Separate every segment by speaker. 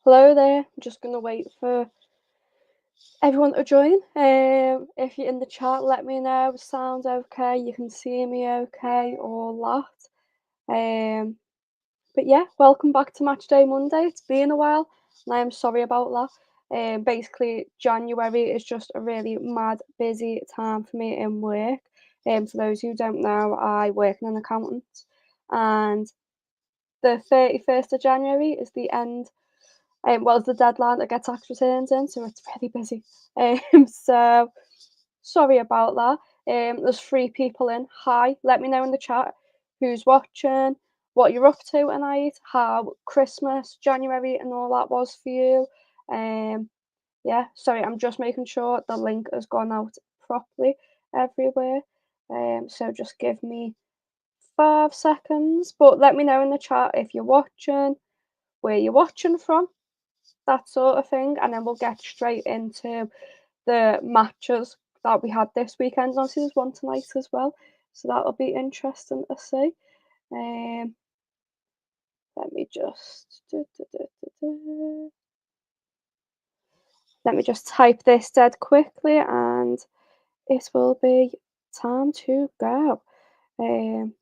Speaker 1: Hello there. I'm just gonna wait for everyone to join. If you're in the chat, let me know. Sounds okay? You can see me okay? All that. But yeah, welcome back to Matchday Monday. It's been a while, and I am sorry about that. Basically, January is just a really mad busy time for me in work. For those who don't know, I work in an accountant, and the 31st of January is the end. It's the deadline to get tax returns in, so it's really busy. So sorry about that. There's 3 people in. Hi, let me know in the chat who's watching, what you're up to tonight, how Christmas, January, and all that was for you. Yeah, sorry, I'm just making sure the link has gone out properly everywhere. So just give me 5 seconds, but let me know in the chat if you're watching, where you're watching from, that sort of thing, and then we'll get straight into the matches that we had this weekend. And obviously, there's one tonight as well, so that'll be interesting to see. Um, let me just let me just type this dead quickly, and it will be time to go. Um,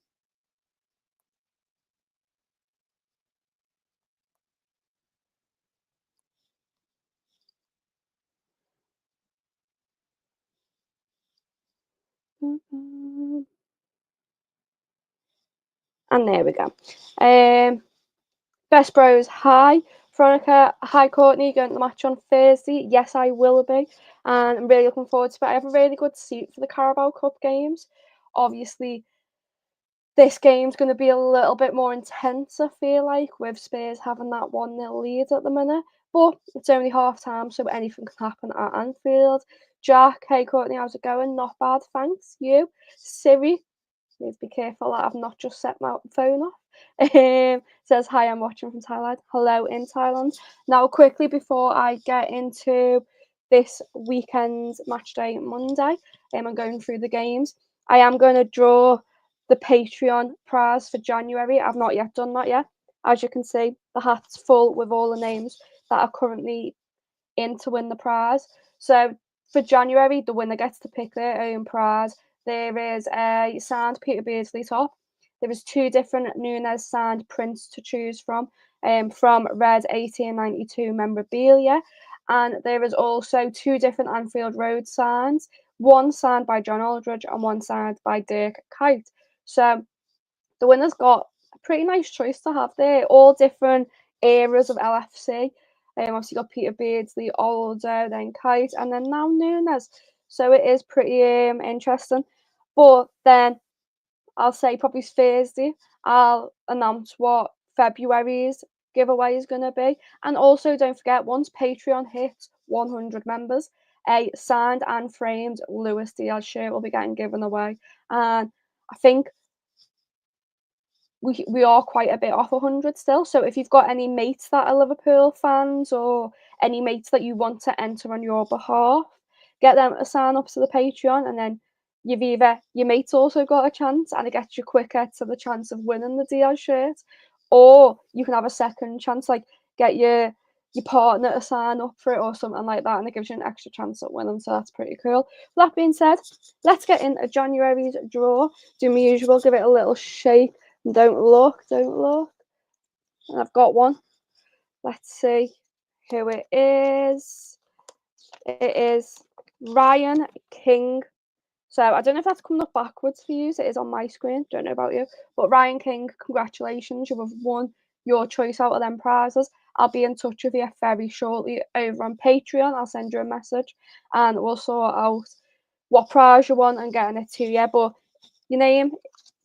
Speaker 1: and there we go. Best Bros, hi. Veronica, hi Courtney, going to the match on Thursday? Yes, I will be, and I'm really looking forward to it. I have a really good seat for the Carabao Cup games. Obviously, this game's going to be a little bit more intense, I feel like, with Spurs having that 1-0 lead at the minute. But it's only half time, so anything can happen at Anfield. Jack, hey Courtney, how's it going? Not bad, thanks. You? Siri, need to be careful that I've not just set my phone off. Says, hi, I'm watching from Thailand. Hello in Thailand. Now, quickly, before I get into this weekend's Matchday Monday, I'm going through the games. I am going to draw the Patreon prize for January. I've not yet done that yet. As you can see, the hat's full with all the names that are currently in to win the prize. So for January, the winner gets to pick their own prize. There is a signed Peter Beardsley top. There is 2 different Nunes signed prints to choose from Red 1892 memorabilia. And there is also 2 different Anfield Road signs, one signed by John Aldridge and one signed by Dirk Kuyt. So the winner's got a pretty nice choice to have there, all different eras of LFC. Obviously, got Peter Beardsley, Aldo, then Kuyt, and then now Nunes. So it is pretty interesting. But then I'll say probably Thursday, I'll announce what February's giveaway is going to be. And also, don't forget, once Patreon hits 100 members, a signed and framed Luis Diaz shirt will be getting given away. And I think we are quite a bit off 100 still. So if you've got any mates that are Liverpool fans or any mates that you want to enter on your behalf, get them to sign up to the Patreon, and then you've either your mates also got a chance and it gets you quicker to the chance of winning the Diaz shirt, or you can have a second chance, like get your partner to sign up for it or something like that, and it gives you an extra chance at winning. So that's pretty cool. That being said, let's get into January's draw. Do my usual, give it a little shake. Don't look. And I've got one. Let's see who it is. It is Ryan King. So I don't know if that's coming up backwards for you. It is on my screen. Don't know about you. But Ryan King, congratulations. You have won your choice out of them prizes. I'll be in touch with you very shortly over on Patreon. I'll send you a message and we'll sort out what prize you want and getting it to you. But your name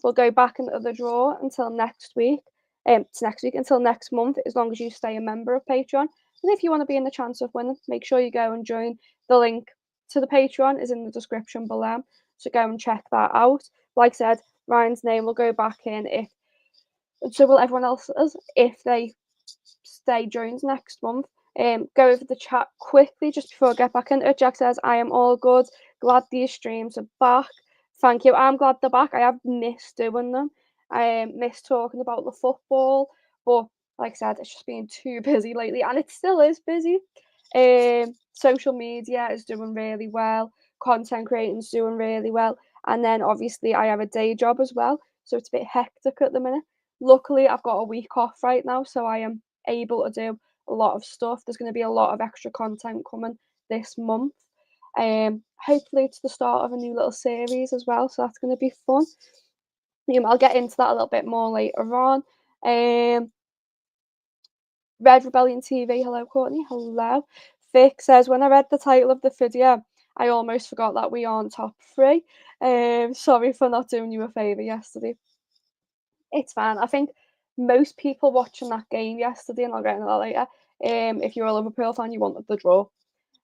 Speaker 1: will go back into the draw until next week. Until next month, as long as you stay a member of Patreon. And if you want to be in the chance of winning, make sure you go and join. The link to the Patreon is in the description below, so go and check that out. Like I said, Ryan's name will go back in, if so will everyone else's if they stay joined next month. Go over the chat quickly just before I get back into it. Jack says, I am all good. Glad these streams are back. Thank you. I'm glad they're back. I have missed doing them. I missed talking about the football, but like I said, it's just been too busy lately, and it still is busy. Social media is doing really well, content creating's doing really well, and then obviously I have a day job as well, so it's a bit hectic at the minute. Luckily, I've got a week off right now, so I am able to do a lot of stuff. There's going to be a lot of extra content coming this month. Hopefully it's the start of a new little series as well, so that's going to be fun. I'll get into that a little bit more later on. Red Rebellion TV, hello Courtney, hello. Vic says, when I read the title of the video, I almost forgot that we aren't top three. Sorry for not doing you a favour yesterday. It's fine. I think most people watching that game yesterday, and I'll get into that later, if you're a Liverpool fan, you wanted the draw.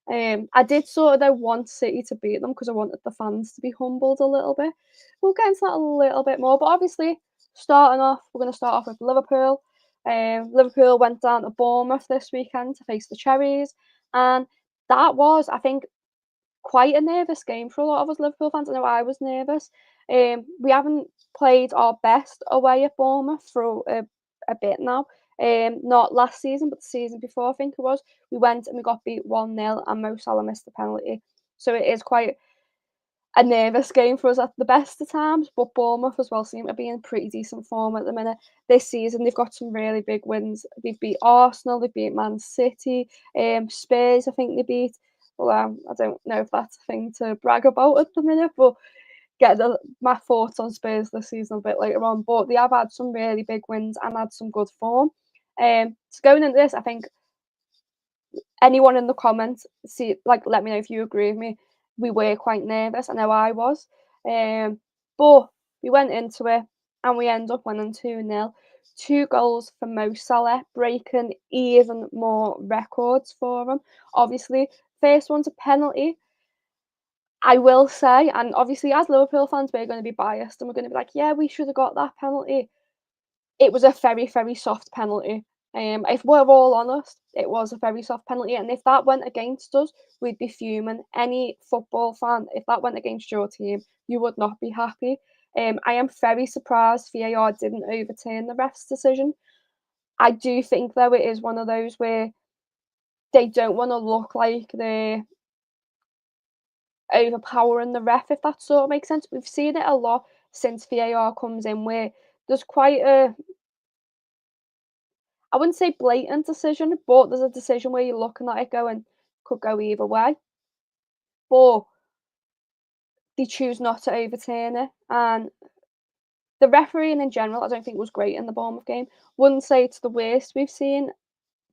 Speaker 1: I did sort of though want City to beat them because I wanted the fans to be humbled a little bit. We'll get into that a little bit more, but obviously, starting off, we're going to start off with Liverpool. Liverpool went down to Bournemouth this weekend to face the Cherries, and that was, I think, quite a nervous game for a lot of us Liverpool fans. I know I was nervous. We haven't played our best away at Bournemouth for a bit now. Not last season, but the season before, I think it was. We went and we got beat 1-0, and Mo Salah missed the penalty. So it is quite a nervous game for us at the best of times. But Bournemouth as well seem to be in pretty decent form at the minute. This season, they've got some really big wins. They've beat Arsenal, they've beat Man City, Spurs, I think they beat. Well, I don't know if that's a thing to brag about at the minute, but get my thoughts on Spurs this season a bit later on. But they have had some really big wins and had some good form. So going into this, I think anyone in the comments, let me know if you agree with me. We were quite nervous. I know I was. But we went into it and we end up winning 2-0. 2 goals for Mo Salah, breaking even more records for him. Obviously, first one's a penalty. I will say, and obviously as Liverpool fans, we're going to be biased and we're going to be like, yeah, we should have got that penalty. It was a very, very soft penalty. If we're all honest, it was a very soft penalty. And if that went against us, we'd be fuming. Any football fan, if that went against your team, you would not be happy. I am very surprised VAR didn't overturn the ref's decision. I do think, though, it is one of those where they don't want to look like they're overpowering the ref, if that sort of makes sense. We've seen it a lot since VAR comes in where there's quite a, I wouldn't say blatant decision, but there's a decision where you're looking at it going, could go either way. But they choose not to overturn it. And the refereeing in general, I don't think was great in the Bournemouth game. Wouldn't say it's the worst we've seen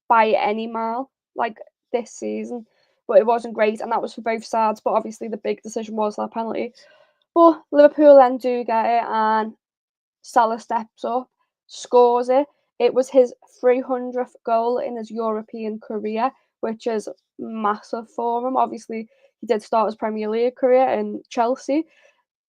Speaker 1: by any mile, like this season. But it wasn't great, and that was for both sides. But obviously the big decision was that penalty. But Liverpool then do get it, and Salah steps up, scores it. It was his 300th goal in his European career, which is massive for him. Obviously, he did start his Premier League career in Chelsea,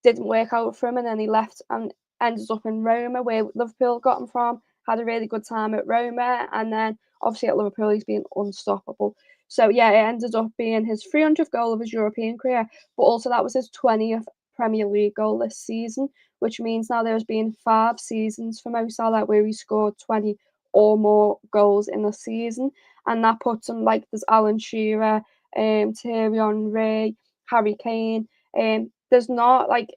Speaker 1: didn't work out for him, and then he left and ended up in Roma, where Liverpool got him from. Had a really good time at Roma, and then obviously at Liverpool, he's been unstoppable. So yeah, it ended up being his 300th goal of his European career, but also that was his 20th Premier League goal this season, which means now there's been 5 seasons for Mo Salah where he scored 20 or more goals in a season, and that puts him like there's Alan Shearer, Thierry Henry, Harry Kane. There's not like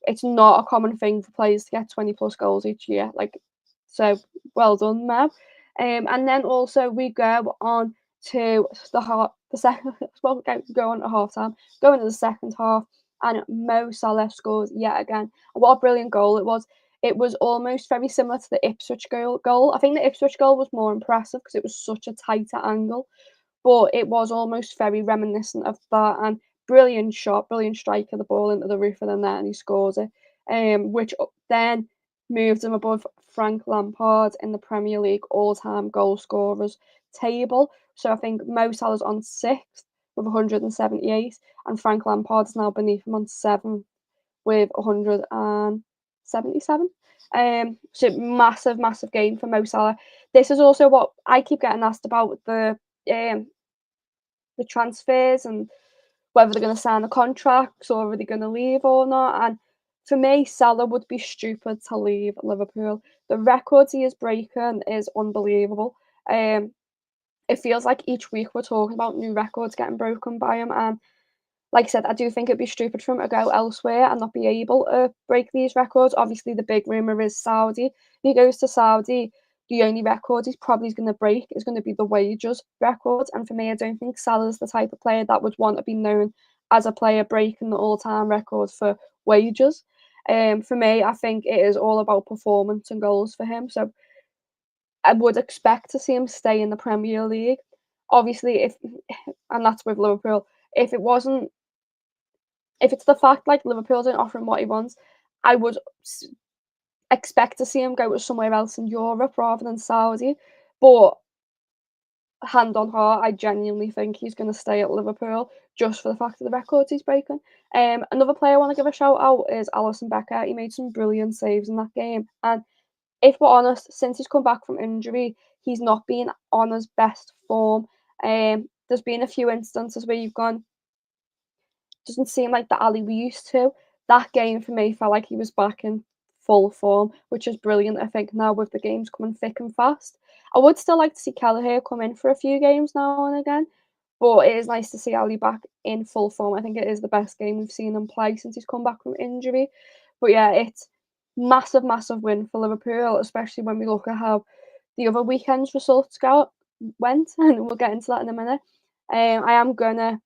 Speaker 1: it's not a common thing for players to get 20 plus goals each year. Like, so well done, Mo. And then also we go on to the second. Well, go on to half time. Go into the second half, and Mo Salah scores yet again. What a brilliant goal it was! It was almost very similar to the Ipswich goal. I think the Ipswich goal was more impressive because it was such a tighter angle, but it was almost very reminiscent of that. And brilliant shot, brilliant strike of the ball into the roof of the net, and he scores it, which then moved him above Frank Lampard in the Premier League all-time goal scorers table. So I think Mo Salah's on 6th with 178, and Frank Lampard's now beneath him on 7th with 177. So massive, massive game for Mo Salah. This is also what I keep getting asked about the transfers and whether they're going to sign the contracts or are they going to leave or not. And for me, Salah would be stupid to leave Liverpool. the records he is breaking is unbelievable. It feels like each week we're talking about new records getting broken by him, and like I said, I do think it'd be stupid for him to go elsewhere and not be able to break these records. Obviously, the big rumour is Saudi. If he goes to Saudi, the only record he's probably going to break is going to be the wages records. And for me, I don't think Salah's the type of player that would want to be known as a player breaking the all-time record for wages. For me, I think it is all about performance and goals for him. So I would expect to see him stay in the Premier League. Obviously, if and that's with Liverpool. If it wasn't if it's the fact like Liverpool don't offer him what he wants, I would expect to see him go to somewhere else in Europe rather than Saudi. But hand on heart, I genuinely think he's going to stay at Liverpool just for the fact of the records he's breaking. Another player I want to give a shout out is Alisson Becker. He made some brilliant saves in that game, and if we're honest, since he's come back from injury, he's not been on his best form. There's been a few instances where you've gone, doesn't seem like the Ali we used to. That game for me felt like he was back in full form, which is brilliant. I think now with the games coming thick and fast, I would still like to see Kelleher come in for a few games now and again, but it is nice to see Ali back in full form. I think it is the best game we've seen him play since he's come back from injury. But yeah, it's massive, massive win for Liverpool, especially when we look at how the other weekend's results went, and we'll get into that in a minute. I am gonna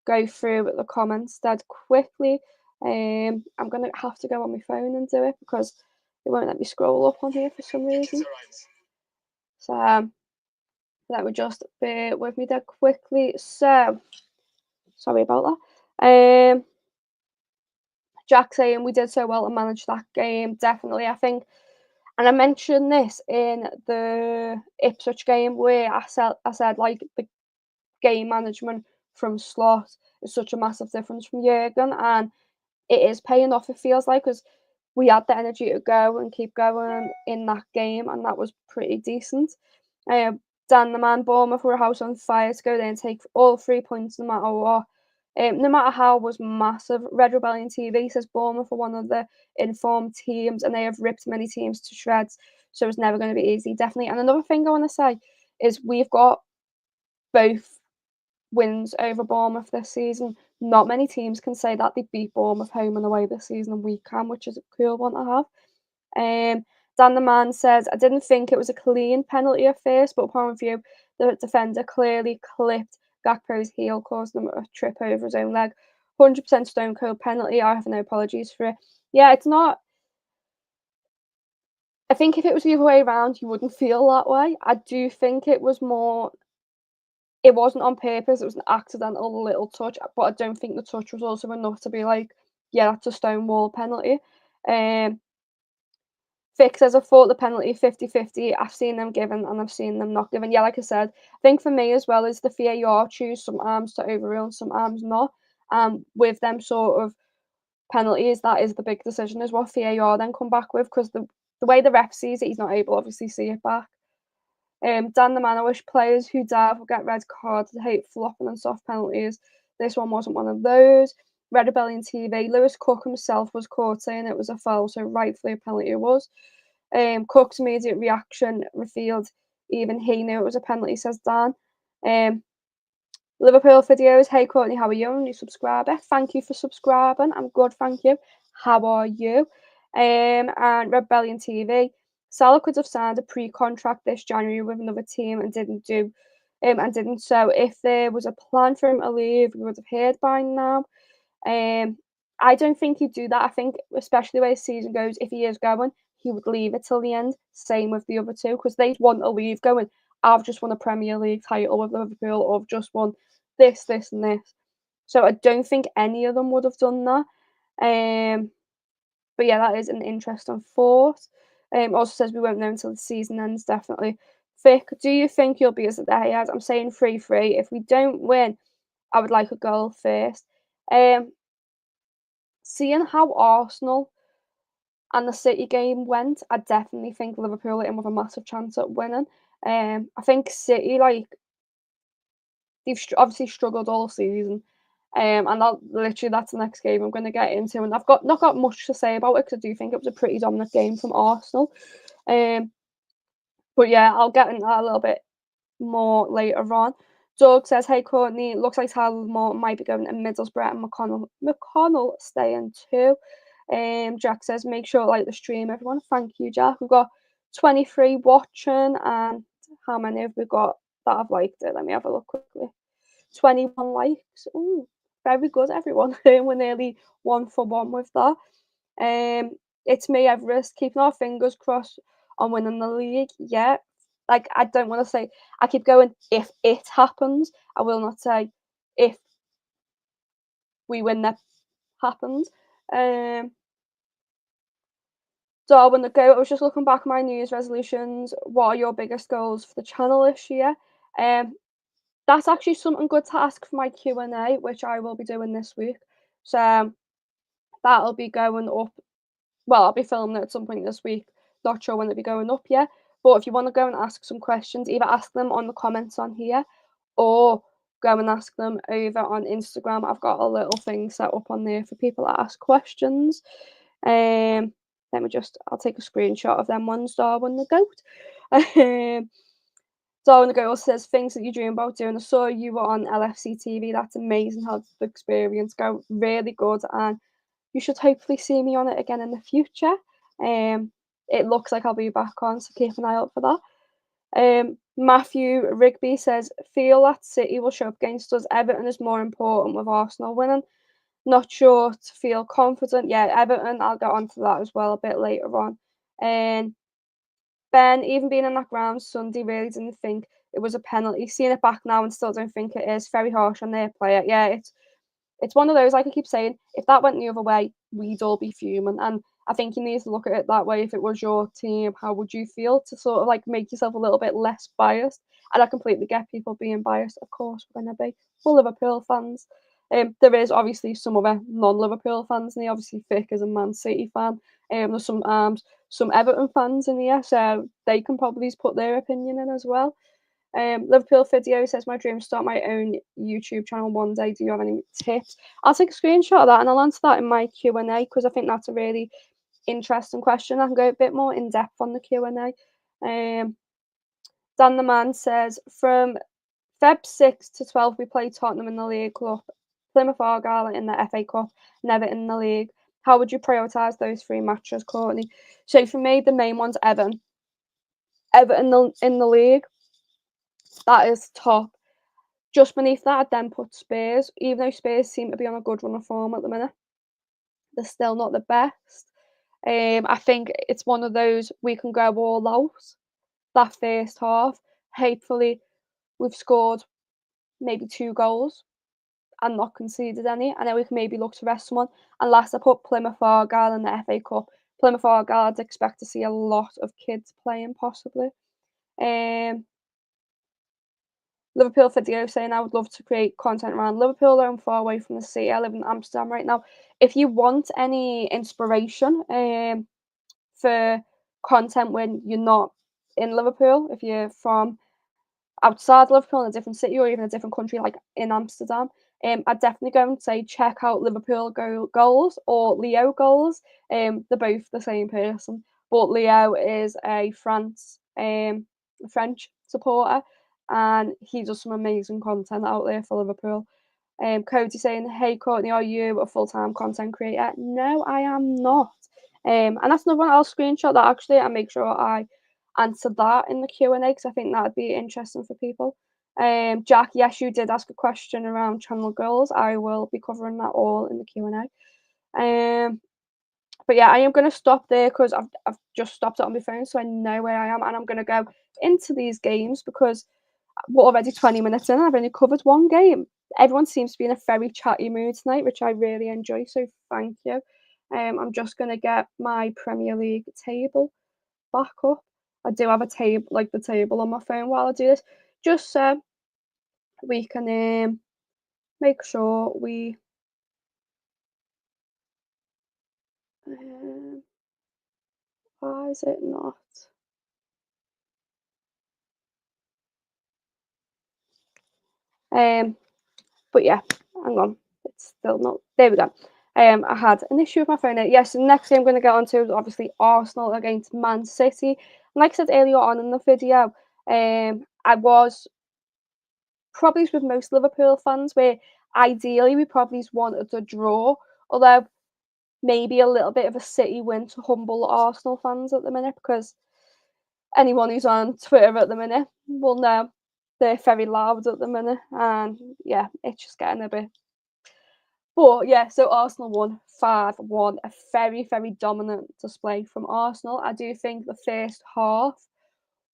Speaker 1: go through the comments dead quickly. I'm gonna have to go on my phone and do it because it won't let me scroll up on here for some reason. So let me just bear with me dead quickly. So sorry about that. Jack saying we did so well to manage that game. Definitely, I think, and I mentioned this in the Ipswich game where I said like the game management from Slot is such a massive difference from Jurgen, and it is paying off, it feels like, because we had the energy to go and keep going in that game, and that was pretty decent. Dan the man, Bournemouth were a house on fire to go there and take all 3 points no matter what. No matter how was massive. Red Rebellion TV says Bournemouth are one of the informed teams and they have ripped many teams to shreds, so it's never going to be easy, definitely. And another thing I want to say is we've got both wins over Bournemouth this season. Not many teams can say that they beat Bournemouth home and away this season, and we can, which is a cool one to have. Dan the man says, I didn't think it was a clean penalty at first, but upon review, the defender clearly clipped Gakpo's heel, causing him a trip over his own leg. 100% stone cold penalty. I have no apologies for it. Yeah, it's not. I think if it was the other way around, you wouldn't feel that way. I do think it was more. It wasn't on purpose. It was an accidental little touch, but I don't think the touch was also enough to be like, yeah, that's a stonewall penalty. Vic says, I thought the penalty 50-50. I've seen them given and I've seen them not given. Yeah, like I said, I think for me as well is the VAR choose some arms to overrule and some arms not. With them sort of penalties, that is the big decision, is what VAR then come back with, because the way the ref sees it, he's not able to obviously see it back. Dan the man, I wish players who dive will get red cards. I hate flopping and soft penalties. This one wasn't one of those. Red Rebellion TV, Lewis Cook himself was caught saying it was a foul, so rightfully a penalty it was. Cook's immediate reaction revealed even he knew it was a penalty, says Dan. Liverpool videos, hey Courtney, how are you? New subscriber. Thank you for subscribing. I'm good, thank you. How are you? And Rebellion TV. Salah could have signed a pre-contract this January with another team and didn't. So if there was a plan for him to leave, we would have heard by now. I don't think he'd do that. I think, especially where the season goes, if he is going, he would leave it till the end. Same with the other two, because they want to leave going, I've just won a Premier League title with Liverpool, or I've just won this, this, and this. So I don't think any of them would have done that. But yeah, that is an interesting thought. Also says we won't know until the season ends, definitely. Vic, do you think you'll be as there he has? I'm saying 3-3. If we don't win, I would like a goal first. Seeing how Arsenal and the City game went, I definitely think Liverpool are in with a massive chance at winning. I think City, like, they've obviously struggled all season. And that's the next game I'm going to get into, and I've not got much to say about it because I do think it was a pretty dominant game from Arsenal. But yeah, I'll get into that a little bit more later on. Doug says, "Hey Courtney, looks like Tyler Moore might be going to Middlesbrough and McConnell staying too." Jack says, "Make sure to like the stream, everyone." Thank you, Jack. We've got 23 watching, and how many have we got that have liked it? Let me have a look quickly. 21 likes. Ooh, very good, everyone. We're nearly 1-for-1 with that. It's me, Everest, keeping our fingers crossed on winning the league. Yeah, like I don't want to say. I keep going. If it happens, I will not say if we win. That happens. So I want to go. I was just looking back at my New Year's resolutions. What are your biggest goals for the channel this year? That's actually something good to ask for my Q&A, which I will be doing this week. So that'll be going up. Well, I'll be filming it at some point this week. Not sure when it'll be going up yet. But if you want to go and ask some questions, either ask them on the comments on here or go and ask them over on Instagram. I've got a little thing set up on there for people to ask questions. I'll take a screenshot of them ones, Darwin the goat. Darwin the goat says, "Things that you dream about doing. I saw you were on LFC TV. That's amazing. How did the experience go? Really good. And you should hopefully see me on it again in the future." It looks like I'll be back on, so keep an eye out for that. Matthew Rigby says, "Feel that City will show up against us. Everton is more important with Arsenal winning. Not sure to feel confident." Yeah, Everton, I'll get on to that as well a bit later on. Ben, even being in that ground Sunday, really didn't think it was a penalty. Seeing it back now and still don't think it is. Very harsh on their player. Yeah, it's one of those, like I keep saying, if that went the other way, we'd all be fuming. And I think you need to look at it that way. If it was your team, how would you feel to sort of like make yourself a little bit less biased? And I completely get people being biased. Of course, we're going to be. We're Liverpool fans. There is obviously some other non-Liverpool fans, and obviously Vic is a Man City fan. There's some Everton fans in here, so they can probably put their opinion in as well. Liverpool video says, "My dream is to start my own YouTube channel one day. Do you have any tips?" I'll take a screenshot of that and I'll answer that in my Q&A because I think that's a really interesting question. I can go a bit more in depth on the Q&A. Dan the Man says, "From Feb 6 to 12, we play Tottenham in the League Cup, Plymouth Argyle in the FA Cup, and Everton in the League. How would you prioritise those 3 matches, Courtney?" So for me, the main one's Everton. Everton in the league. That is top. Just beneath that, I'd then put Spurs. Even though Spurs seem to be on a good run of form at the minute, they're still not the best. I think it's one of those we can go all out that first half. Hopefully, we've scored maybe 2 goals and not conceded any, and then we can maybe look to rest someone. And last, I put Plymouth Argyle in the FA Cup. Plymouth Argyle, I'd expect to see a lot of kids playing, possibly. Liverpool video saying, "I would love to create content around Liverpool. I'm far away from the city. I live in Amsterdam right now." If you want any inspiration for content when you're not in Liverpool, if you're from outside Liverpool in a different city or even a different country like in Amsterdam, I'd definitely go and say check out Liverpool Goals or Leo Goals. They're both the same person, but Leo is a French supporter, and he does some amazing content out there for Liverpool. Cody saying, "Hey Courtney, are you a full-time content creator?" No, I am not. And that's another one. I'll screenshot that actually and make sure I answer that in the Q&A because I think that would be interesting for people. Jack, yes, you did ask a question around channel goals. I will be covering that all in the Q&A. But yeah, I am going to stop there because I've just stopped it on my phone, so I know where I am, and I'm going to go into these games because we're already 20 minutes in and I've only covered 1 game. Everyone seems to be in a very chatty mood tonight, which I really enjoy, so thank you. I'm just going to get my Premier League table back up. I do have a table, like the table on my phone while I do this, just so we can make sure we why is it not? But yeah, hang on. It's still not. There we go. I had an issue with my phone there. Yes, the next game I'm going to get on to is obviously Arsenal against Man City. And like I said earlier on in the video, I was probably as with most Liverpool fans where ideally we probably wanted a draw, although maybe a little bit of a City win to humble Arsenal fans at the minute because anyone who's on Twitter at the minute will know they're very loud at the minute, and yeah, it's just getting a bit. But yeah, so Arsenal won 5-1, a very, very dominant display from Arsenal. I do think the first half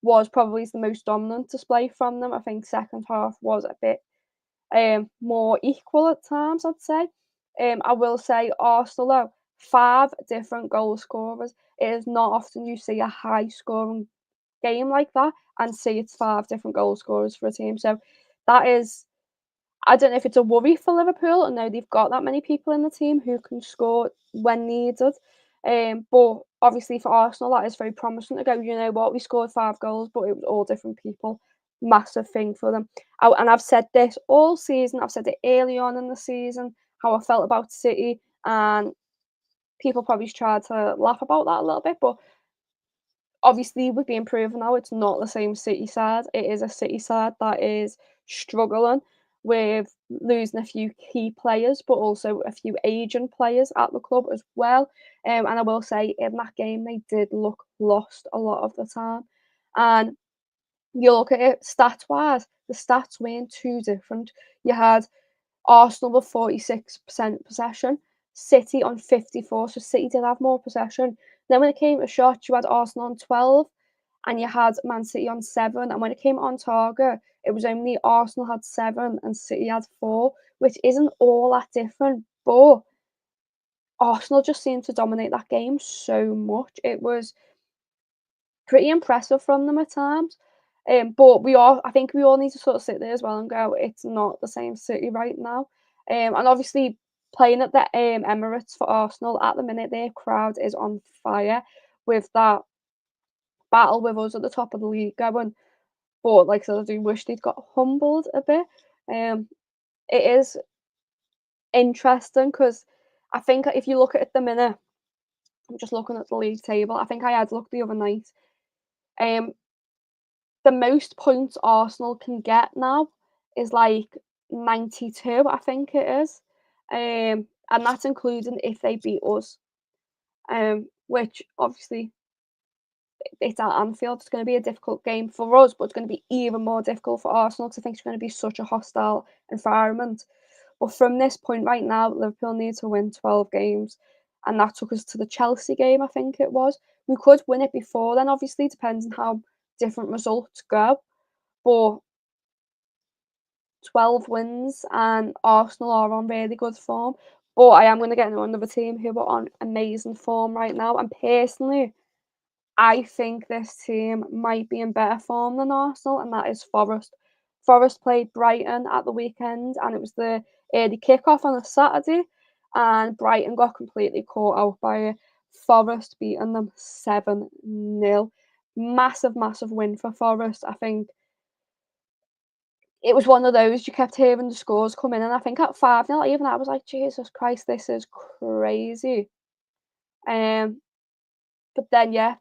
Speaker 1: was probably the most dominant display from them. I think second half was a bit more equal at times, I'd say. I will say Arsenal though, 5 different goal scorers. It is not often you see a high scoring game like that and see it's 5 different goal scorers for a team. So that is, I don't know if it's a worry for Liverpool. I know they've got that many people in the team who can score when needed. But obviously for Arsenal, that is very promising to go, you know what, we scored 5 goals, but it was all different people. Massive thing for them. And I've said this all season, I've said it early on in the season, how I felt about City, and people probably tried to laugh about that a little bit, but obviously with being proven now it's not the same City side. It is a City side that is struggling with losing a few key players, but also a few aging players at the club as well. And I will say in that game they did look lost a lot of the time. And you look at it stats wise, the stats weren't too different. You had Arsenal with 46% possession, City on 54, so City did have more possession. Then when it came to shots, you had Arsenal on 12 and you had Man City on 7. And when it came on target, it was only Arsenal had 7 and City had 4, which isn't all that different. But Arsenal just seemed to dominate that game so much. It was pretty impressive from them at times. But I think we all need to sort of sit there as well and go, it's not the same City right now. And obviously playing at the Emirates for Arsenal at the minute, their crowd is on fire with that battle with us at the top of the league going. But like I said, I do wish they'd got humbled a bit. It is interesting because I think if you look at it at the minute, I'm just looking at the league table. I think I had a look the other night. Um, the most points Arsenal can get now is like 92, I think it is. And that's including if they beat us. Which obviously it's at Anfield. It's going to be a difficult game for us, but it's going to be even more difficult for Arsenal because I think it's going to be such a hostile environment. But from this point right now, Liverpool need to win 12 games, and that took us to the Chelsea game, I think it was. We could win it before then, obviously, depends on how different results go. But 12 wins and Arsenal are on really good form. But I am going to get into another team who are on amazing form right now. And personally, I think this team might be in better form than Arsenal, and that is Forest. Forest played Brighton at the weekend, and it was the early kickoff on a Saturday, and Brighton got completely caught out by it. Forest beating them 7-0. Massive, massive win for Forest. I think it was one of those you kept hearing the scores come in, and I think at 5-0, even I was like, Jesus Christ, this is crazy. Um, but then yeah,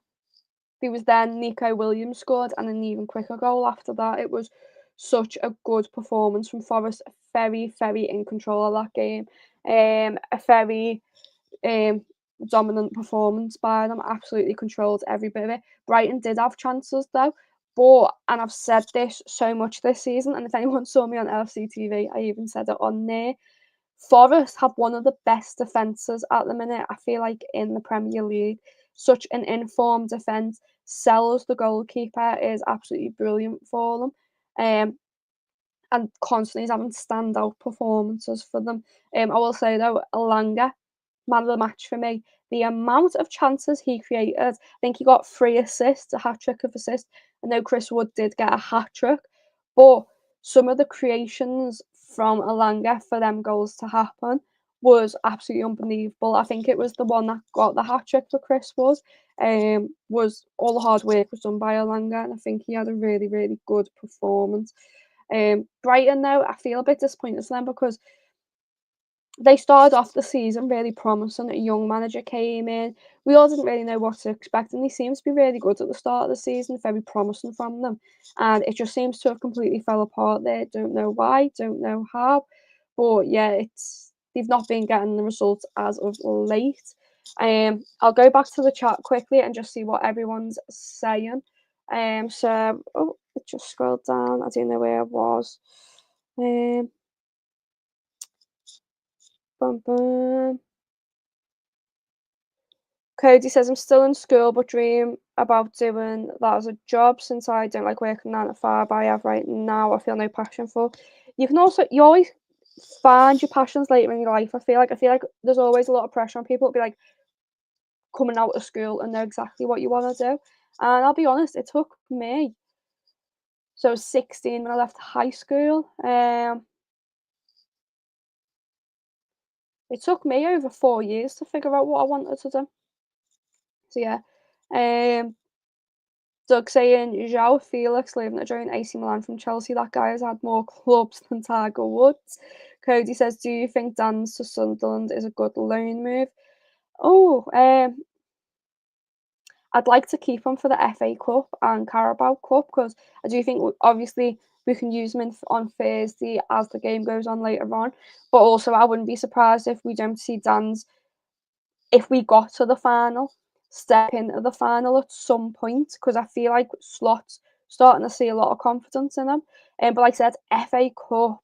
Speaker 1: there was then Nico Williams scored and an even quicker goal after that. It was such a good performance from Forest, very, very in control of that game. A very um, dominant performance by them, absolutely controlled every bit of it. Brighton did have chances though, but, and I've said this so much this season, and if anyone saw me on LFC TV, I even said it on there. Forest have one of the best defences at the minute, I feel like, in the Premier League. Such an informed defence. Sells, the goalkeeper, is absolutely brilliant for them. And constantly is having standout performances for them. I will say though, Alanga, man of the match for me. The amount of chances he created, I think he got 3 assists, a hat trick of assists. I know Chris Wood did get a hat trick, but some of the creations from Alanga for them goals to happen was absolutely unbelievable. I think it was the one that got the hat trick for Chris Wood. Was all the hard work was done by Alanga, and I think he had a really, really good performance. Brighton though, I feel a bit disappointed for them because They started off the season really promising. A young manager came in. We all didn't really know what to expect, and he seems to be really good at the start of the season, very promising from them. And it just seems to have completely fell apart there. Don't know why, don't know how. But yeah, it's they've not been getting the results as of late. I'll go back to the chat quickly and just see what everyone's saying. So oh, it just scrolled down. I don't know where I was. Um, bum, bum. Cody says, I'm still in school, but dream about doing that as a job since I don't like working 9 to 5 I have right now. I feel no passion for. You can also, you always find your passions later in your life. I feel like there's always a lot of pressure on people to be like coming out of school and know exactly what you want to do. And I'll be honest, it took me. So I was 16 when I left high school. It took me over 4 years to figure out what I wanted to do. So yeah. Um, Doug saying João Felix leaving to join AC Milan from Chelsea. That guy has had more clubs than Tiger Woods. Cody says, do you think Dan's to Sunderland is a good loan move? Oh, I'd like to keep him for the FA Cup and Carabao Cup because I do think obviously we can use him on Thursday as the game goes on later on. But also, I wouldn't be surprised if we don't see Dan's if we got to the final, step into the final at some point because I feel like Slot's starting to see a lot of confidence in him. But like I said, FA Cup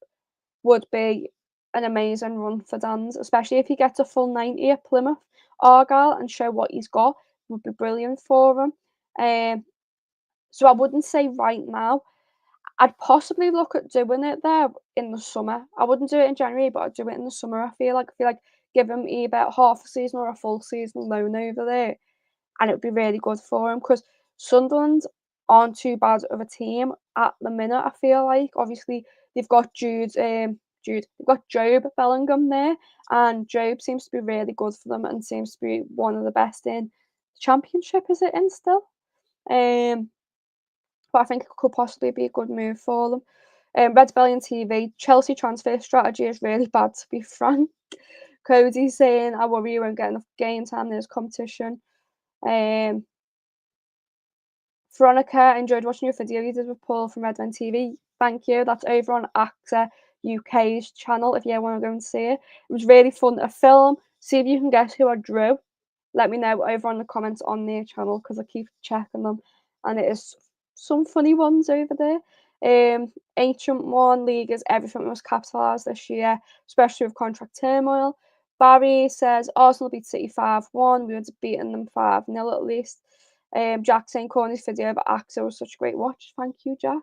Speaker 1: would be an amazing run for Dan's, especially if he gets a full 90 at Plymouth Argyle and show what he's got. Would be brilliant for him. So I wouldn't say right now. I'd possibly look at doing it there in the summer. I wouldn't do it in January, but I'd do it in the summer. I feel like give him either half a season or a full season loan over there, and it would be really good for him because Sunderland aren't too bad of a team at the minute. I feel like obviously they've got they've got Job Bellingham there, and Job seems to be really good for them and seems to be one of the best in the Championship. Is it in still? Um, but I think it could possibly be a good move for them. Red Bellion TV, Chelsea transfer strategy is really bad to be frank. Cody's saying, I worry you won't get enough game time, there's competition. Um, Veronica, enjoyed watching your video you did with Paul from Red Bellion TV. Thank you. That's over on AXA UK's channel if you want to go and see it. It was really fun to film. See if you can guess who I drew. Let me know over on the comments on their channel because I keep checking them and it is some funny ones over there. Ancient One League is everything was capitalised this year, especially with contract turmoil. Barry says Arsenal beat City 5-1. We would have beaten them 5-0 at least. Jack saying Corny's video of AXA was such a great watch. Thank you, Jack.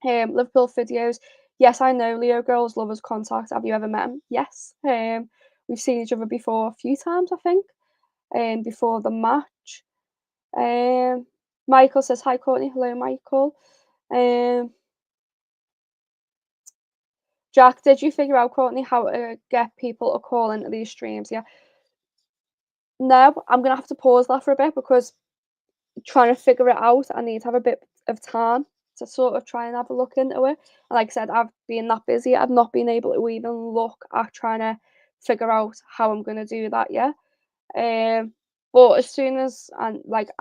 Speaker 1: Liverpool videos. Yes, I know Leo Girls Lovers Contact. Have you ever met him? Yes. We've seen each other before a few times, I think. Before the match. Michael says, hi Courtney. Hello, Michael. Jack, did you figure out, Courtney, how to get people to call into these streams? Yeah. No, I'm going to have to pause that for a bit because trying to figure it out, I need to have a bit of time to sort of try and have a look into it. And like I said, I've been that busy. I've not been able to even look at trying to figure out how I'm going to do that yet. But as soon as I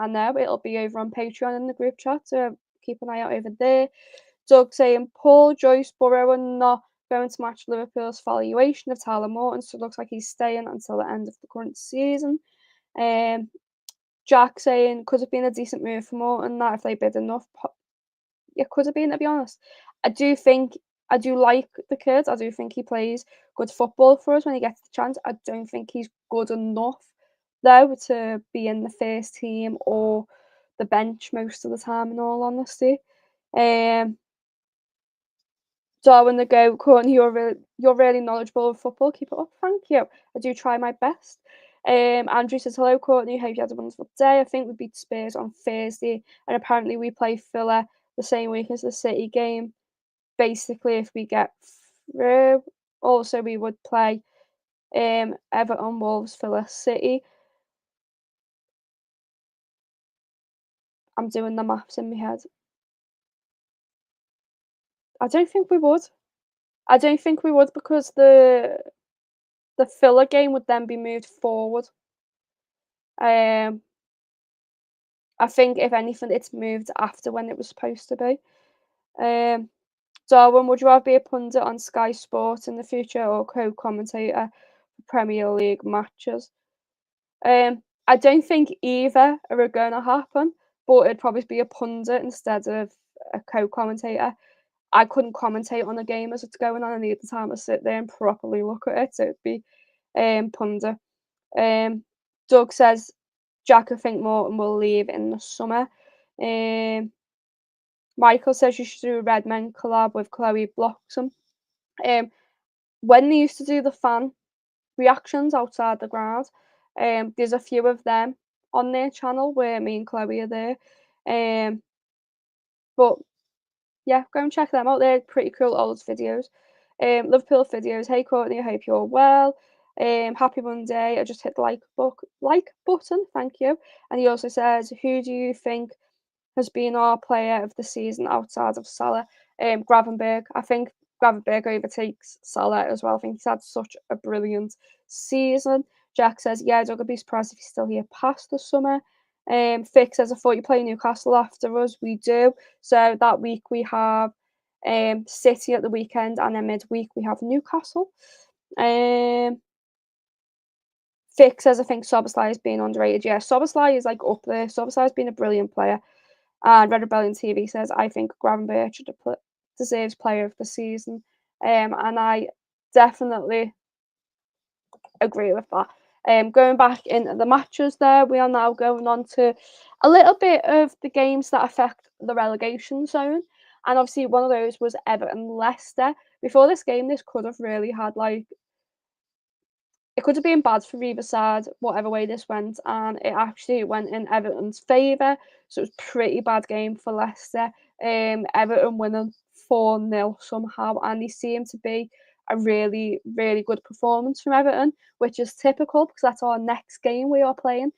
Speaker 1: know it'll be over on Patreon in the group chat, so keep an eye out over there. Doug saying Paul Joyce Burrow are not going to match Liverpool's valuation of Tyler Morton, so it looks like he's staying until the end of the current season. Jack saying could have been a decent move for Morton that if they bid enough. It could have been, to be honest. I do like the kid. I do think he plays good football for us when he gets the chance. I don't think he's good enough though to be in the first team or the bench most of the time. In all honesty, Darwin the Go, Courtney, you're really knowledgeable of football. Keep it up, thank you. I do try my best. Andrew says, hello, Courtney. Hope you had a wonderful day. I think we beat Spurs on Thursday, and apparently we play Villa the same week as the City game. Basically, if we get through, also we would play Everton, Wolves, Villa, City. I'm doing the maths in my head. I don't think we would. I don't think we would because the Villa game would then be moved forward. Um, I think if anything, it's moved after when it was supposed to be. Um, Darwin, would you rather be a pundit on Sky Sports in the future or co-commentator for Premier League matches? I don't think either are gonna happen, but it'd probably be a pundit instead of a co-commentator. I couldn't commentate on a game as it's going on. I need the time to sit there and properly look at it. So it'd be pundit. Doug says Jack, I think Morton will leave in the summer. Um, Michael says you should do a Red Men collab with Chloe Bloxham. Um, when they used to do the fan reactions outside the ground, there's a few of them on their channel where me and Chloe are there. But yeah, go and check them out. They're pretty cool old videos. Liverpool videos. Hey Courtney, I hope you're well. Happy Monday. I just hit the like button. Thank you. And he also says, who do you think has been our player of the season outside of Salah? Gravenberg. I think Gravenberg overtakes Salah as well. I think he's had such a brilliant season. Jack says, yeah, Doug, I'd be surprised if he's still here past the summer. Vic says, I thought you play Newcastle after us. We do. So that week we have City at the weekend, and then midweek we have Newcastle. Vic says, I think Szoboszlai is being underrated. Yeah, Szoboszlai is like up there. Szoboszlai's been a brilliant player. And Red Rebellion TV says, I think Gravenberch deserves player of the season. And I definitely agree with that. Going back in the matches there, we are now going on to a little bit of the games that affect the relegation zone. And obviously one of those was Everton Leicester. Before this game, this could have really had like it could have been bad for either side, whatever way this went, and it actually went in Everton's favour. So it was a pretty bad game for Leicester. Everton winning 4-0 somehow, and they seem to be a really, really good performance from Everton, which is typical because that's our next game we are playing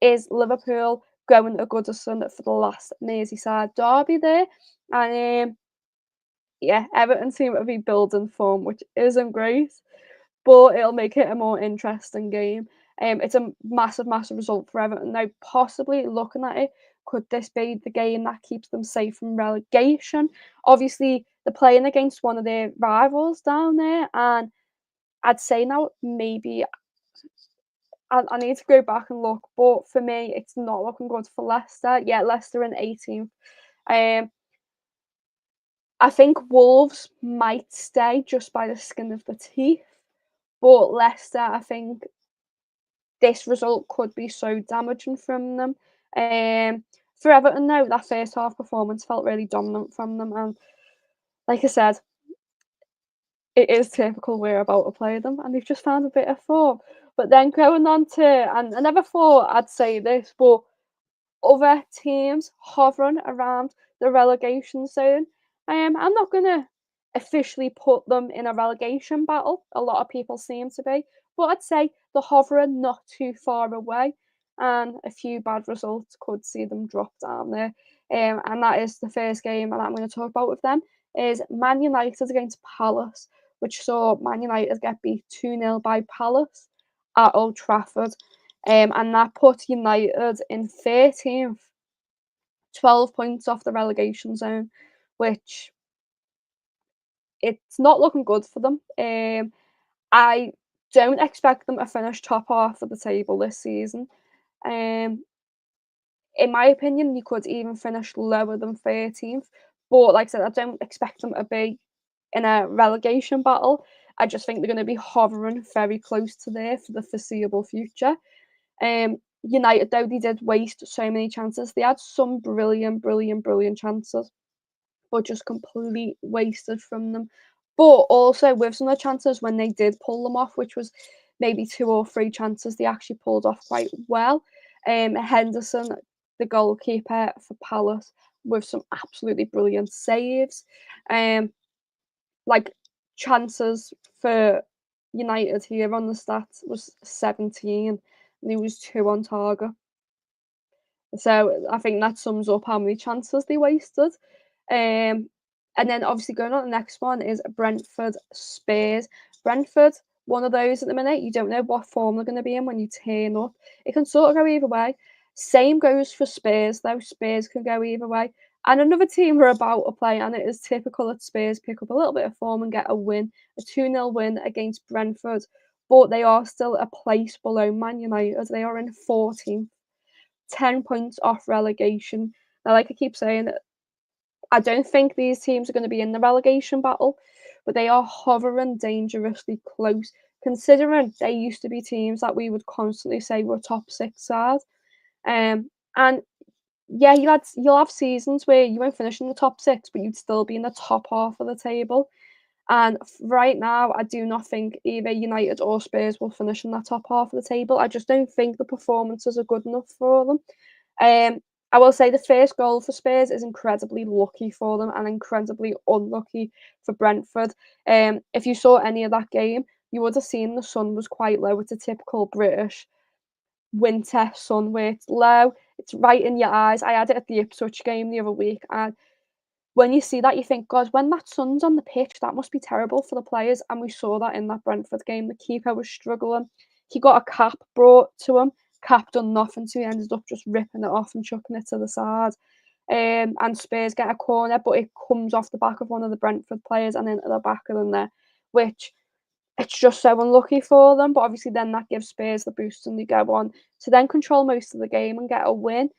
Speaker 1: is Liverpool going to Goodison for the last Merseyside derby there. And yeah, Everton seem to be building form, which isn't great, but it'll make it a more interesting game. It's a massive, massive result for Everton. Now, possibly looking at it, could this be the game that keeps them safe from relegation? Obviously, they're playing against one of their rivals down there, and I'd say now maybe I need to go back and look, but for me, it's not looking good for Leicester. Yeah, Leicester in 18th. I think Wolves might stay just by the skin of the teeth, but Leicester, I think this result could be so damaging from them. For Everton, though, that first half performance felt really dominant from them, and like I said, it is typical we're about to play them, and they've just found a bit of form. But then going on to, and I never thought I'd say this, but other teams hovering around the relegation zone. I'm not going to officially put them in a relegation battle. A lot of people seem to be, but I'd say they're hovering not too far away, and a few bad results could see them drop down there. And that is the first game that I'm going to talk about with them is Man United against Palace, which saw Man United get beat 2-0 by Palace at Old Trafford. And that put United in 13th, 12 points off the relegation zone, which it's not looking good for them. I don't expect them to finish top half of the table this season. In my opinion, you could even finish lower than 13th. But like I said, I don't expect them to be in a relegation battle. I just think they're going to be hovering very close to there for the foreseeable future. United, though, they did waste so many chances. They had some brilliant, brilliant, brilliant chances, but just complete wasted from them. But also with some of the chances when they did pull them off, which was maybe 2 or 3 chances, they actually pulled off quite well. Henderson, the goalkeeper for Palace, with some absolutely brilliant saves. Like chances for United here on the stats was 17, and he was 2 on target. So I think that sums up how many chances they wasted. And then obviously going on the next one is Brentford Spurs. Brentford one of those at the minute. You don't know what form they're going to be in when you turn up. It can sort of go either way. Same goes for Spurs, though. Spurs can go either way. And another team we're about to play, and it is typical that Spurs pick up a little bit of form and get a win, a 2-0 win against Brentford. But they are still a place below Man United. They are in 14th, 10 points off relegation. Now, like I keep saying, I don't think these teams are going to be in the relegation battle, but they are hovering dangerously close, considering they used to be teams that we would constantly say were top six sides. And yeah, you'll have seasons where you won't finish in the top six, but you'd still be in the top half of the table. And right now, I do not think either United or Spurs will finish in that top half of the table. I just don't think the performances are good enough for them. I will say the first goal for Spurs is incredibly lucky for them and incredibly unlucky for Brentford. If you saw any of that game, you would have seen the sun was quite low. It's a typical British winter sun where it's low, it's right in your eyes. I had it at the Ipswich game the other week, and when you see that, you think, God, when that sun's on the pitch, that must be terrible for the players. And we saw that in that Brentford game. The keeper was struggling. He got a cap brought to him. Cap done nothing, so he ended up just ripping it off and chucking it to the side. And Spurs get a corner, but it comes off the back of one of the Brentford players and into the back of them there, which it's just so unlucky for them. But obviously, then that gives Spurs the boost and they go on to then control most of the game and get a win.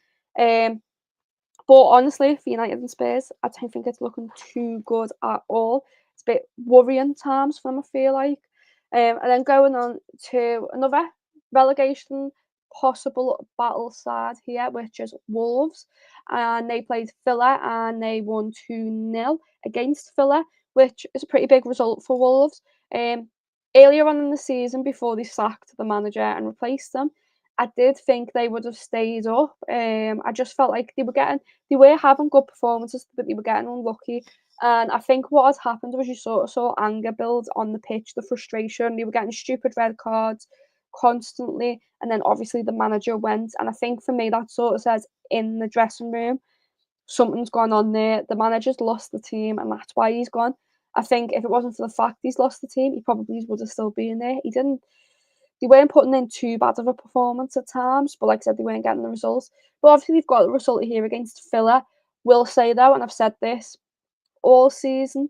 Speaker 1: But honestly, for United and Spurs, I don't think it's looking too good at all. It's a bit worrying times for them, I feel like. And then going on to another relegation possible battle side here, which is Wolves. And they played Villa and they won 2-0 against Villa, which is a pretty big result for Wolves. Earlier on in the season, before they sacked the manager and replaced them, I did think they would have stayed up. I just felt like they were having good performances, but they were getting unlucky. And I think what has happened was you sort of saw anger build on the pitch, the frustration. They were getting stupid red cards constantly, and then obviously the manager went. And I think for me, that sort of says in the dressing room, something's gone on there. The manager's lost the team, and that's why he's gone. I think if it wasn't for the fact he's lost the team, he probably would have still been there. He didn't They weren't putting in too bad of a performance at times, but like I said, they weren't getting the results. But obviously, they've got the result here against Villa. Will say though, and I've said this all season,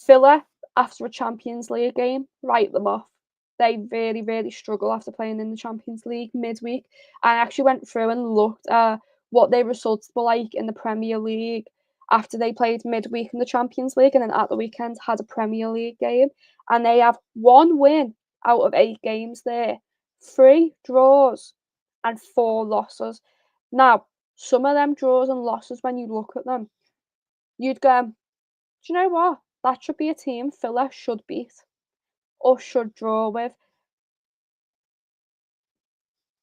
Speaker 1: Villa after a Champions League game, write them off. They really, really struggle after playing in the Champions League midweek. I actually went through and looked at what their results were like in the Premier League after they played midweek in the Champions League and then at the weekend had a Premier League game. And they have one win out of 8 games there, 3 draws and 4 losses. Now, some of them draws and losses, when you look at them, you'd go, do you know what? That should be a team Villa should beat or should draw with.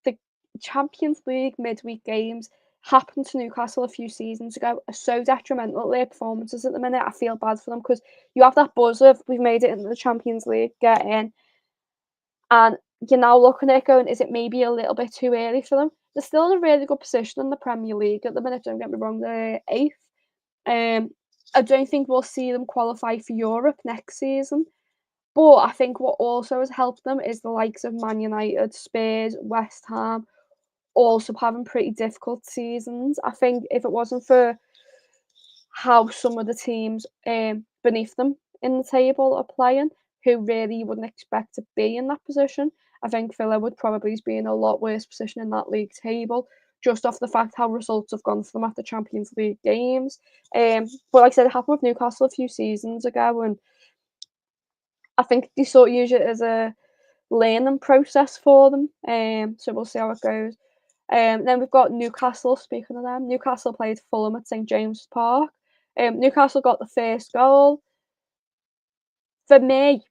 Speaker 1: The Champions League midweek games happened to Newcastle a few seasons ago are so detrimental to their performances at the minute. I feel bad for them because you have that buzz of we've made it into the Champions League, get in, and you're now looking at it going, is it maybe a little bit too early for them? They're still in a really good position in the Premier League at the minute, don't get me wrong, they're 8th. I don't think we'll see them qualify for Europe next season. But I think what also has helped them is the likes of Man United, Spurs, West Ham, also having pretty difficult seasons. I think if it wasn't for how some of the teams beneath them in the table are playing, who really you wouldn't expect to be in that position, I think Villa would probably be in a lot worse position in that league table, just off the fact how results have gone for them after Champions League games. But like I said, it happened with Newcastle a few seasons ago, and I think they sort of use it as a learning process for them. So we'll see how it goes. Then we've got Newcastle. Speaking of them, Newcastle played Fulham at St James's Park. Newcastle got the first goal. For me,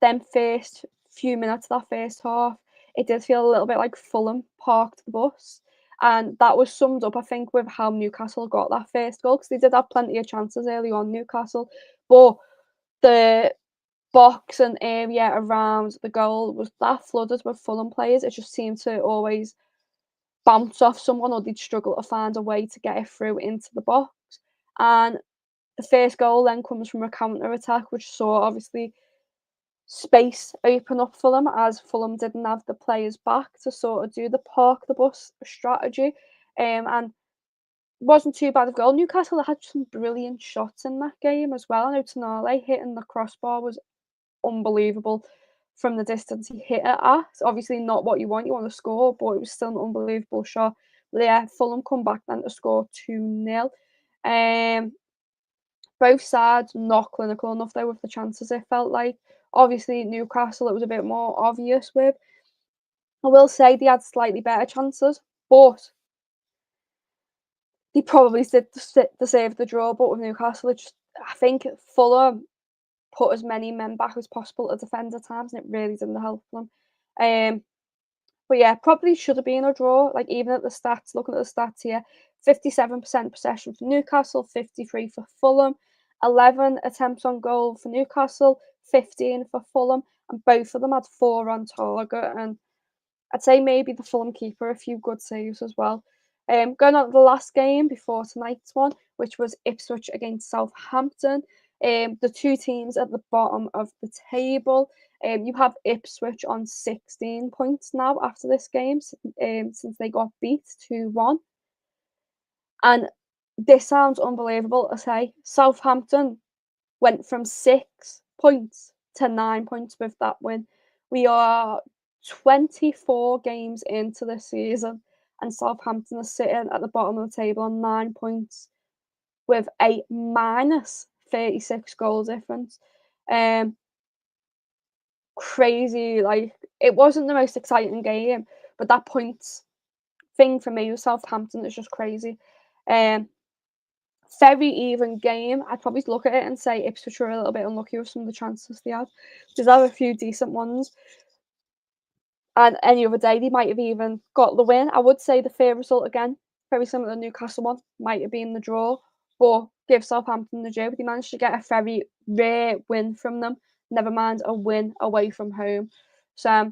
Speaker 1: them first few minutes of that first half, it did feel a little bit like Fulham parked the bus. And that was summed up, I think, with how Newcastle got that first goal, because they did have plenty of chances early on, Newcastle. But the box and area around the goal was that flooded with Fulham players. It just seemed to always bounce off someone, or they'd struggle to find a way to get it through into the box. And the first goal then comes from a counter attack, which saw obviously space open up for them, as Fulham didn't have the players back to sort of do the park the bus strategy. And wasn't too bad of goal. Newcastle had some brilliant shots in that game as well. I know Tonali hitting the crossbar was unbelievable from the distance he hit it at. Obviously not what you want to score, but it was still an unbelievable shot. But yeah, Fulham come back then to score 2-0. Both sides not clinical enough though with the chances, it felt like. Obviously Newcastle it was a bit more obvious with. I will say they had slightly better chances, but they probably did deserve the draw. But with Newcastle, I think Fulham put as many men back as possible to defend at times, and it really didn't help them. But yeah, probably should have been a draw. Like even at the stats, looking at the stats here, 57% possession for Newcastle, 53 for Fulham, 11 attempts on goal for Newcastle, 15 for Fulham, and both of them had 4 on target. And I'd say maybe the Fulham keeper a few good saves as well. Going on to the last game before tonight's one, which was Ipswich against Southampton. The two teams at the bottom of the table. You have Ipswich on 16 points now after this game, since they got beat 2-1. And this sounds unbelievable to say. Southampton went from 6 points to 9 points with that win. We are 24 games into the season, and Southampton are sitting at the bottom of the table on 9 points with a minus 36 goal difference. Crazy, like it wasn't the most exciting game, but that points thing for me with Southampton is just crazy. Very even game. I'd probably look at it and say Ipswich were a little bit unlucky with some of the chances they had. There's a few decent ones. And any other day, they might have even got the win. I would say the fair result again, very similar to the Newcastle one, might have been the draw, but give Southampton the due. They managed to get a very rare win from them, never mind a win away from home. So,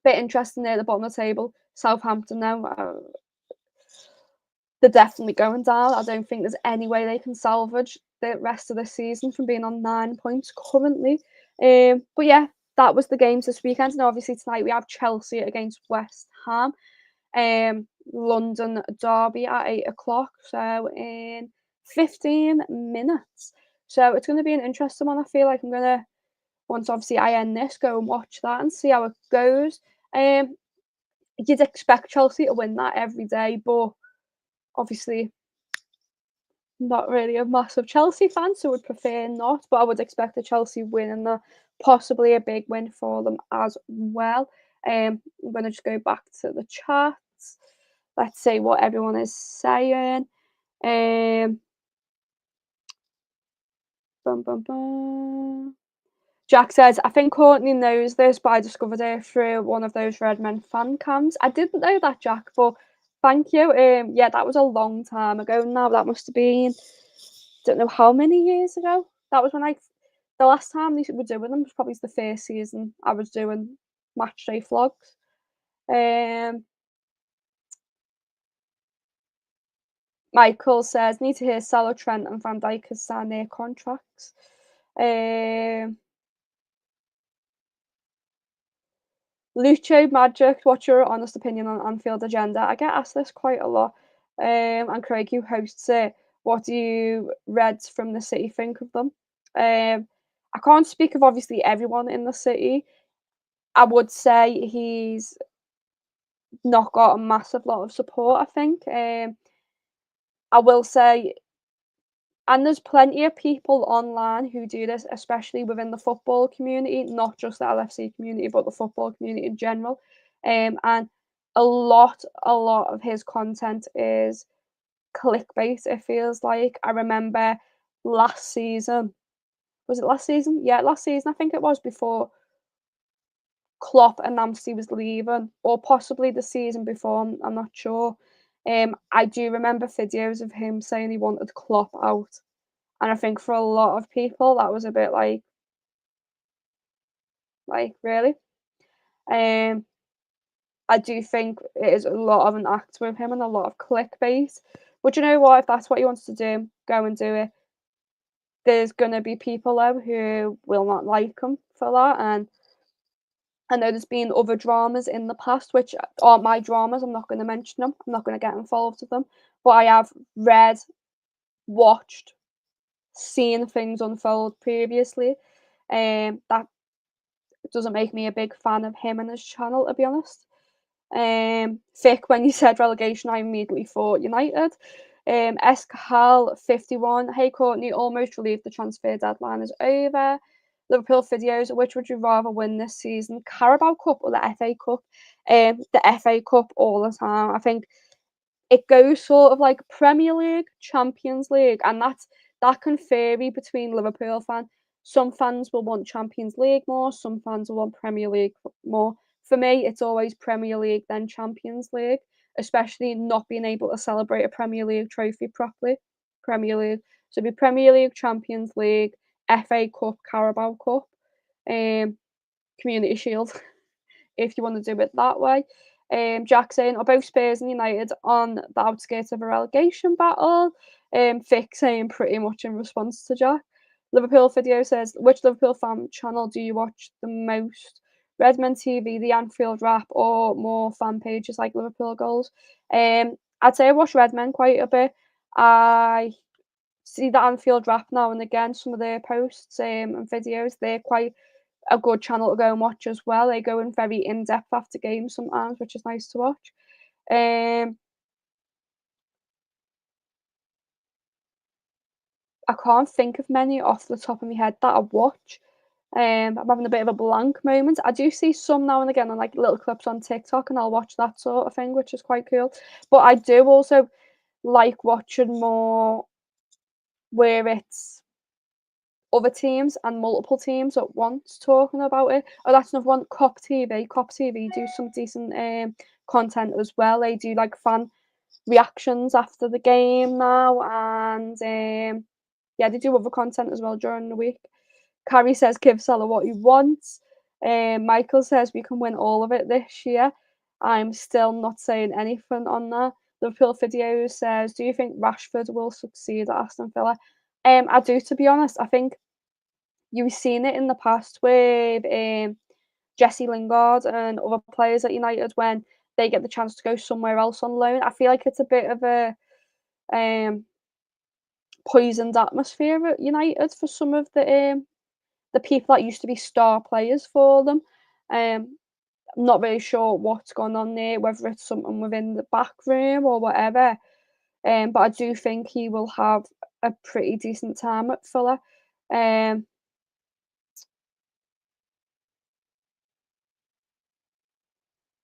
Speaker 1: bit interesting there at the bottom of the table. Southampton now, they're definitely going down. I don't think there's any way they can salvage the rest of the season from being on 9 points currently. But yeah, that was the games this weekend. And obviously tonight we have Chelsea against West Ham. London derby at 8 o'clock. So in 15 minutes. So it's going to be an interesting one. I feel like I'm going to, once obviously I end this, go and watch that and see how it goes. You'd expect Chelsea to win that every day, but obviously not really a massive Chelsea fan, so would prefer not, but I would expect a Chelsea win and possibly a big win for them as well. I'm going to just go back to the chats. Let's see what everyone is saying. Bum, bum, bum. Jack says, I think Courtney knows this, but I discovered it through one of those Red Men fan cams. I didn't know that, Jack, but thank you. Yeah, that was a long time ago now. That must have been, don't know how many years ago. That was when the last time they were doing them was probably the first season I was doing Matchday vlogs. Michael says, need to hear Salah, Trent and Van Dijk has signed their contracts. Lucho Magic, what's your honest opinion on Anfield Agenda? I get asked this quite a lot. And Craig, who hosts it, what do you Reds from the city think of them? I can't speak of obviously everyone in the city. I would say he's not got a massive lot of support, I think. I will say, and there's plenty of people online who do this, especially within the football community, not just the LFC community, but the football community in general. And a lot of his content is clickbait, it feels like. I remember last season, was it last season? Yeah, last season, I think it was, before Klopp announced he was leaving, or possibly the season before, I'm not sure. I do remember videos of him saying he wanted Klopp out. And I think for a lot of people, that was a bit like really? I do think it is a lot of an act with him and a lot of clickbait. But you know what? If that's what he wants to do, go and do it. there's gonna be people though who will not like him for that, and I know there's been other dramas in the past which aren't my dramas. I'm not gonna mention them. I'm not gonna get involved with them, but I have read, watched, seen things unfold previously, that doesn't make me a big fan of him and his channel, to be honest. Vic, when you said relegation, I immediately thought United. Escal51, hey Courtney, almost relieved the transfer deadline is over. Liverpool videos, which would you rather win this season, Carabao Cup or the FA Cup? The FA Cup all the time. I think it goes sort of like Premier League, Champions League, and that can vary between Liverpool fans. Some fans will want Champions League more, some fans will want Premier League more. For me, it's always Premier League, then Champions League, especially not being able to celebrate a Premier League trophy properly. Premier League. So it'd be Premier League, Champions League, FA Cup, Carabao Cup, um, Community Shield if you want to do it that way. Jack saying, are both Spurs and United on the outskirts of a relegation battle? Vic saying pretty much in response to Jack. Liverpool video says, which Liverpool fan channel do you watch the most? Redmen TV, the Anfield Wrap, or more fan pages like Liverpool Goals? I'd say I watch Redmen quite a bit. I see the Anfield Wrap now and again, some of their posts and videos. They're quite a good channel to go and watch as well. They go in very in depth after games sometimes, which is nice to watch. I can't think of many off the top of my head that I watch. I'm having a bit of a blank moment. I do see some now and again on like little clips on TikTok, and I'll watch that sort of thing, which is quite cool. But I do also like watching more where it's other teams and multiple teams at once talking about it. Oh, that's another one. Cop TV. Cop TV do some decent content as well. They do like fan reactions after the game now, and yeah, they do other content as well during the week. Carrie says, "Give Salah what he wants." Michael says, "We can win all of it this year." I'm still not saying anything on that. Liverpool video says, "Do you think Rashford will succeed at Aston Villa?" I do, to be honest. I think you've seen it in the past with Jesse Lingard and other players at United when they get the chance to go somewhere else on loan. I feel like it's a bit of a poisoned atmosphere at United for some of the people that used to be star players for them. I'm not really sure what's going on there, whether it's something within the back room or whatever. But I do think he will have a pretty decent time at Villa. Um,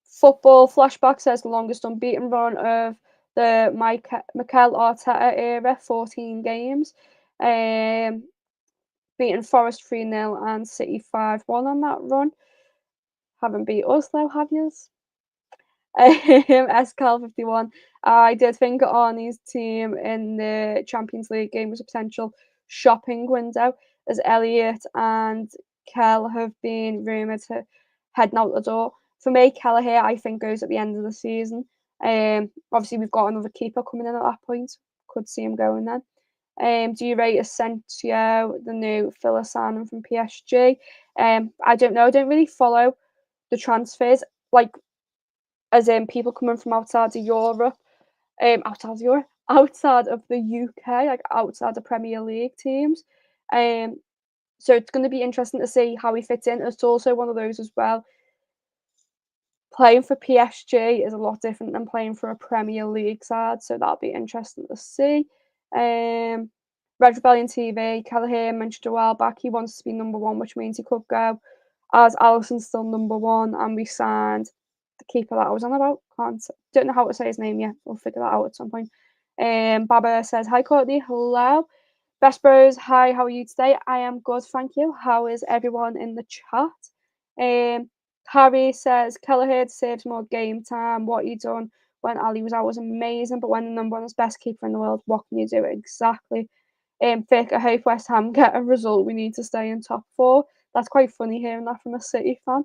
Speaker 1: Football Flashback says the longest unbeaten run of the Mikel Arteta era, 14 games. Beating Forest 3-0 and City 5-1 on that run. Haven't beat us though, have yous? SCAL51. I did think Arnie's team in the Champions League game was a potential shopping window, as Elliot and Kel have been rumoured to heading out the door. For me, Kelleher, I think, goes at the end of the season. Obviously, we've got another keeper coming in at that point. Could see him going then. Do you rate Asensio, the new Villa signing from PSG? I don't know. I don't really follow the transfers. Like, as in people coming from outside of Europe, outside of the UK, like outside the Premier League teams. Um, so it's going to be interesting to see how he fits in. It's also one of those as well. Playing for PSG is a lot different than playing for a Premier League side, so that'll be interesting to see. Red Rebellion TV, Kelleher mentioned a while back he wants to be number one, which means he could go. As Alisson's still number one, and we signed the keeper that I was on about. Don't know how to say his name yet. We'll figure that out at some point. Baba says, "Hi Courtney, hello. Best bros, hi, how are you today? I am good, thank you. How is everyone in the chat?" Harry says, "Kelleher deserves more game time. What you done when Ali was out was amazing, but when the number one is best keeper in the world, what can you do?" Exactly. Vic, I hope West Ham get a result. We need to stay in top four. That's quite funny hearing that from a City fan.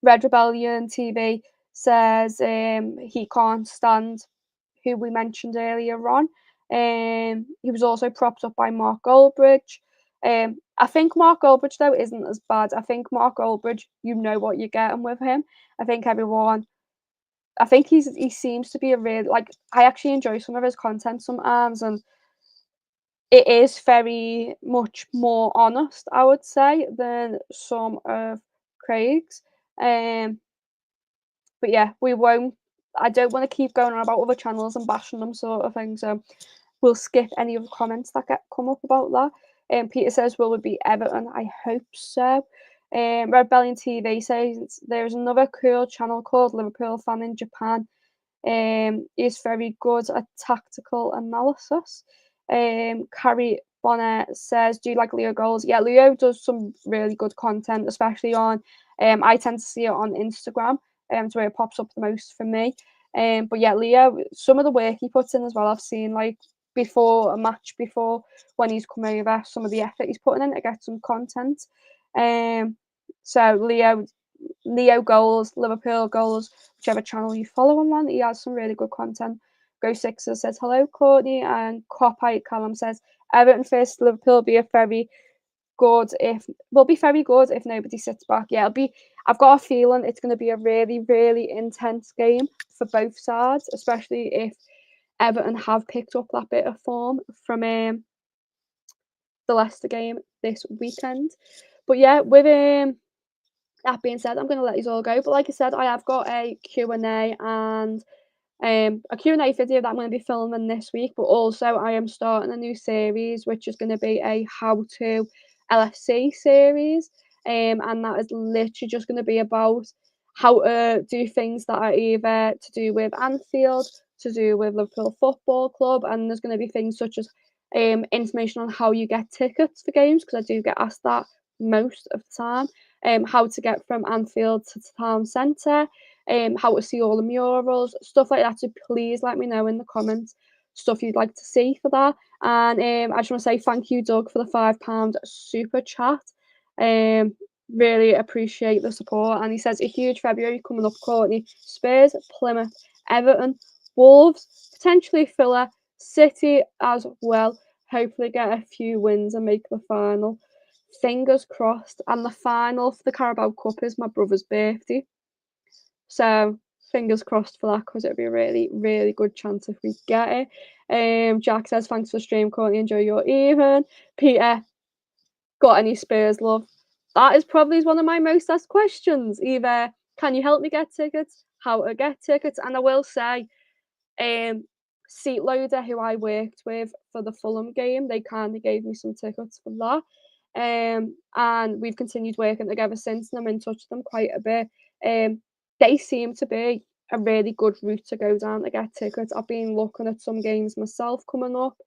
Speaker 1: Red Rebellion TV says he can't stand who we mentioned earlier on. He was also propped up by Mark Goldbridge. I think Mark Goldbridge though isn't as bad. I think Mark Goldbridge, you know what you're getting with him. I think everyone I think he seems to be a real like I actually enjoy some of his content sometimes, and it is very much more honest, I would say, than some of Craig's. Um, but yeah, we won't. I don't want to keep going on about other channels and bashing them, sort of thing. So we'll skip any of the comments that come up about that. Peter says, "Will it be Everton?" I hope so. Red Bellion TV says there's another cool channel called Liverpool Fan in Japan. Is very good at tactical analysis. Carrie Bonner says, "Do you like Leo goals?" Yeah, Leo does some really good content, especially on. I tend to see it on Instagram. It's where it pops up the most for me. But yeah, Leo, some of the work he puts in as well, I've seen like before a match, before when he's come over, some of the effort he's putting in to get some content. So Leo goals, Liverpool goals, whichever channel you follow him on, he has some really good content. Go Sixers says hello, Courtney, and Copite Callum says Everton first Liverpool will be very good if nobody sits back. Yeah, it'll be. I've got a feeling it's going to be a really, really intense game for both sides, especially if Everton have picked up that bit of form from the Leicester game this weekend. But yeah, with that being said, I'm going to let you all go. But like I said, I have got a Q&A and a Q&A video that I'm going to be filming this week, but also I am starting a new series, which is going to be a how-to LFC series, and that is literally just going to be about how to do things that are either to do with Anfield, to do with Liverpool Football Club, and there's going to be things such as information on how you get tickets for games, because I do get asked that most of the time, how to get from Anfield to town centre, how to see all the murals, stuff like that. So please let me know in the comments stuff you'd like to see for that. And I just want to say thank you, Doug, for the £5 super chat. Really appreciate the support. And he says a huge February coming up, Courtney. Spurs, Plymouth, Everton, Wolves, potentially Villa, City as well. Hopefully get a few wins and make the final. Fingers crossed. And the final for the Carabao Cup is my brother's birthday. So fingers crossed for that, because it'd be a really, really good chance if we get it. Jack says, "Thanks for the stream, Courtney. Enjoy your evening." Peter, got any Spurs love? That is probably one of my most asked questions. Either can you help me get tickets? How to get tickets? And I will say, Seat Loader, who I worked with for the Fulham game, they kindly gave me some tickets for that. And we've continued working together since, and I'm in touch with them quite a bit. They seem to be a really good route to go down to get tickets. I've been looking at some games myself coming up,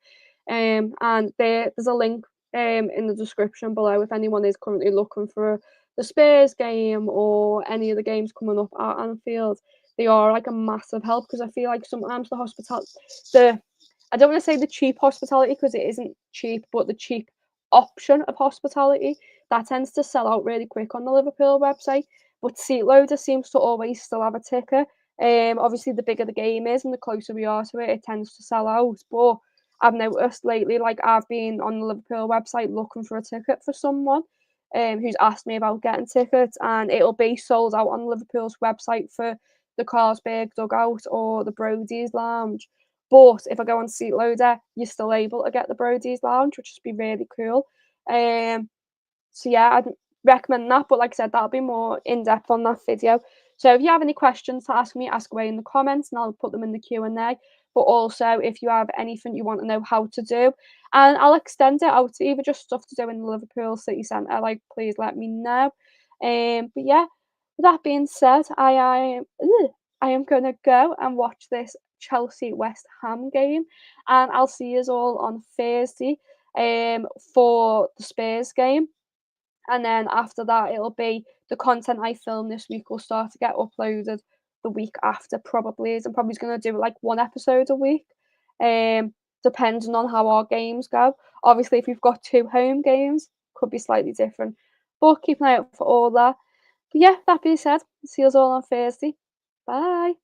Speaker 1: and there's a link in the description below if anyone is currently looking for the Spurs game or any of the games coming up at Anfield. They are like a massive help, because I feel like sometimes I don't want to say the cheap hospitality, because it isn't cheap, but the cheap option of hospitality that tends to sell out really quick on the Liverpool website. But Seat Loader seems to always still have a ticker. Obviously, the bigger the game is and the closer we are to it, it tends to sell out. But I've noticed lately, like I've been on the Liverpool website looking for a ticket for someone who's asked me about getting tickets, and it'll be sold out on Liverpool's website for the Carlsberg Dugout or the Brody's Lounge. But if I go on Seat Loader, you're still able to get the Brody's Lounge, which would be really cool. So yeah, I'd recommend that. But like I said, that'll be more in depth on that video. So if you have any questions to ask me, ask away in the comments, and I'll put them in the Q&A. But also, if you have anything you want to know how to do, and I'll extend it out to either just stuff to do in the Liverpool City Centre, like please let me know. But yeah, with that being said, I am going to go and watch this Chelsea West Ham game, and I'll see you all on Thursday for the Spurs game. And then after that, it'll be the content I film this week will start to get uploaded the week after, probably. I'm probably going to do like one episode a week, depending on how our games go. Obviously, if we've got 2 home games, could be slightly different. But keep an eye out for all that. But yeah, that being said, see us all on Thursday. Bye.